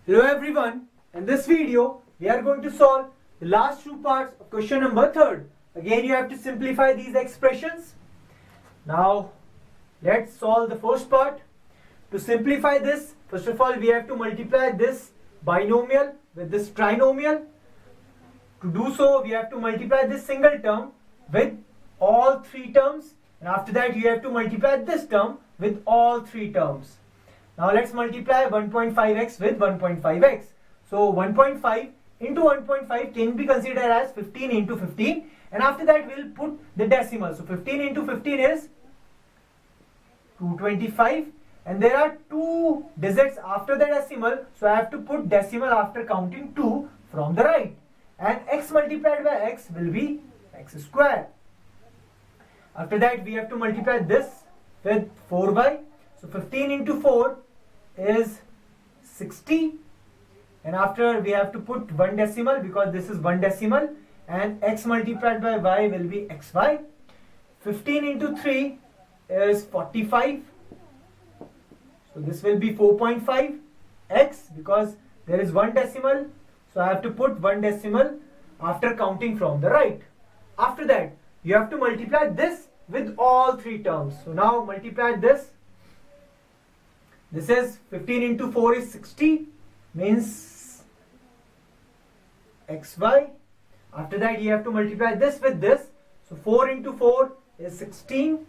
Hello everyone, in this video we are going to solve the last two parts of question number 3rd. Again you have to simplify these expressions. Now let's solve the first part. To simplify this, first of all we have to multiply this binomial with this trinomial. To do so we have to multiply this single term with all three terms, and after that you have to multiply this term with all three terms. Now let's multiply 1.5x with 1.5x. So 1.5 into 1.5 can be considered as 15 into 15, and after that we'll put the decimal. So 15 into 15 is 225, and there are two digits after the decimal, so I have to put decimal after counting 2 from the right, and x multiplied by x will be x square. After that we have to multiply this with 4y. So 15 into 4 is 60, and after we have to put one decimal because this is one decimal, and x multiplied by y will be xy. 15 into 3 is 45, so this will be 4.5 x because there is one decimal, so I have to put one decimal after counting from the right. After that you have to multiply this with all three terms. So now multiply this. This is 15 into 4 is 60, means xy. After that you have to multiply this with this. So 4 into 4 is 16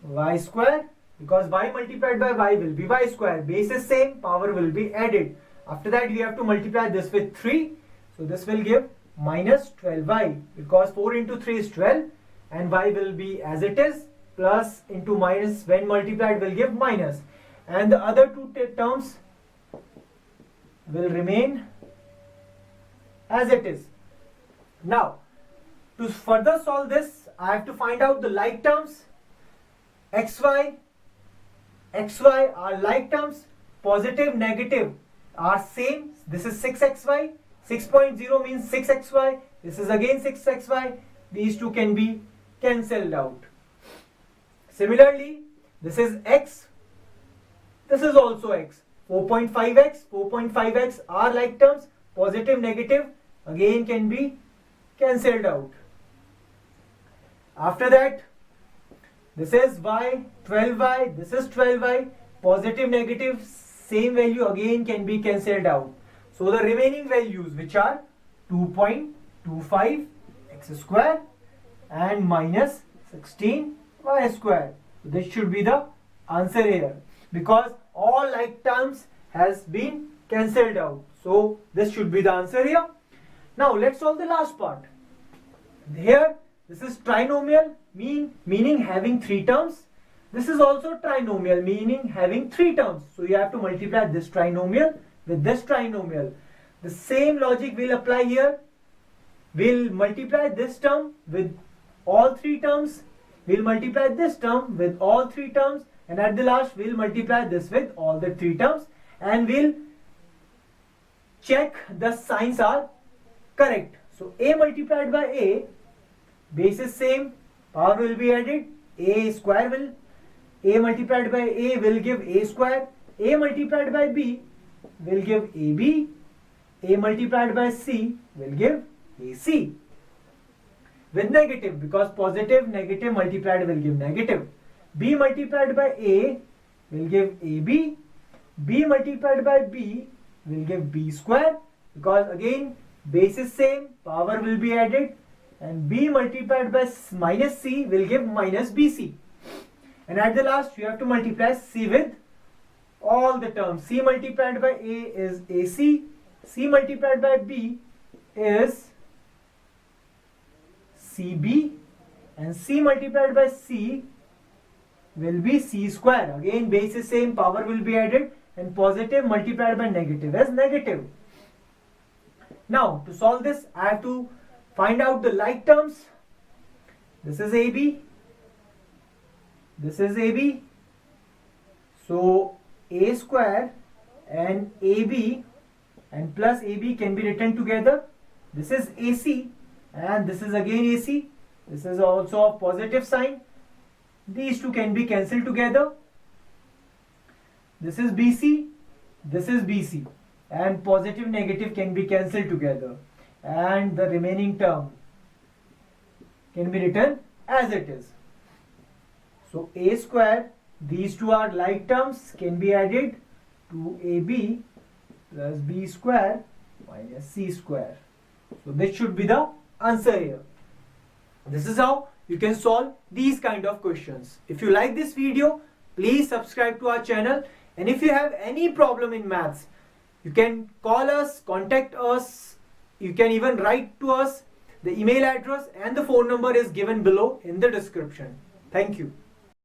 y square, because y multiplied by y will be y square. Base is same, power will be added. After that we have to multiply this with 3. So this will give minus 12y, because 4 into 3 is 12 and y will be as it is. Plus into minus when multiplied will give minus, and the other two terms will remain as it is. Now to further solve this I have to find out the like terms. xy are like terms, positive negative are same. This is 6xy, 6.0 means 6xy, this is again 6xy. These two can be cancelled out. Similarly, this is x, this is also x. 4.5x are like terms, positive negative again can be cancelled out. After that, this is y, 12y, this is 12y, positive negative same value again can be cancelled out. So the remaining values, which are 2.25 x square and minus 16 y square. This should be the answer here, because all like terms has been cancelled out. So this should be the answer here. Now let's solve the last part. Here this is trinomial, meaning having three terms. This is also trinomial, meaning having three terms. So you have to multiply this trinomial with this trinomial. The same logic will apply here. We'll multiply this term with all three terms. We'll multiply this term with all three terms, and at the last we'll multiply this with all the three terms, and we'll check the signs are correct. So a multiplied by a, base is same, power will be added, a square will, a multiplied by a will give a square, a multiplied by b will give ab, a multiplied by c will give ac. With negative, because positive negative multiplied will give negative. B multiplied by A will give AB. B multiplied by B will give B square, because again base is same, power will be added, and B multiplied by minus C will give minus BC. And at the last you have to multiply C with all the terms. C multiplied by A is AC. C multiplied by B is CB, and C multiplied by C will be C square. Again base is same, power will be added, and positive multiplied by negative is negative. Now to solve this I have to find out the like terms. This is AB, this is AB, so A square and AB and plus AB can be written together. This is AC and this is again AC. This is also a positive sign. These two can be cancelled together. This is BC this is BC, and positive negative can be cancelled together, and the remaining term can be written as it is. So a square, these two are like terms, can be added to ab plus b square minus c square. So this should be the answer here. This is how you can solve these kind of questions. If you like this video, please subscribe to our channel, and if you have any problem in maths, you can call us, contact us, you can even write to us. The email address and the phone number is given below in the description. Thank you.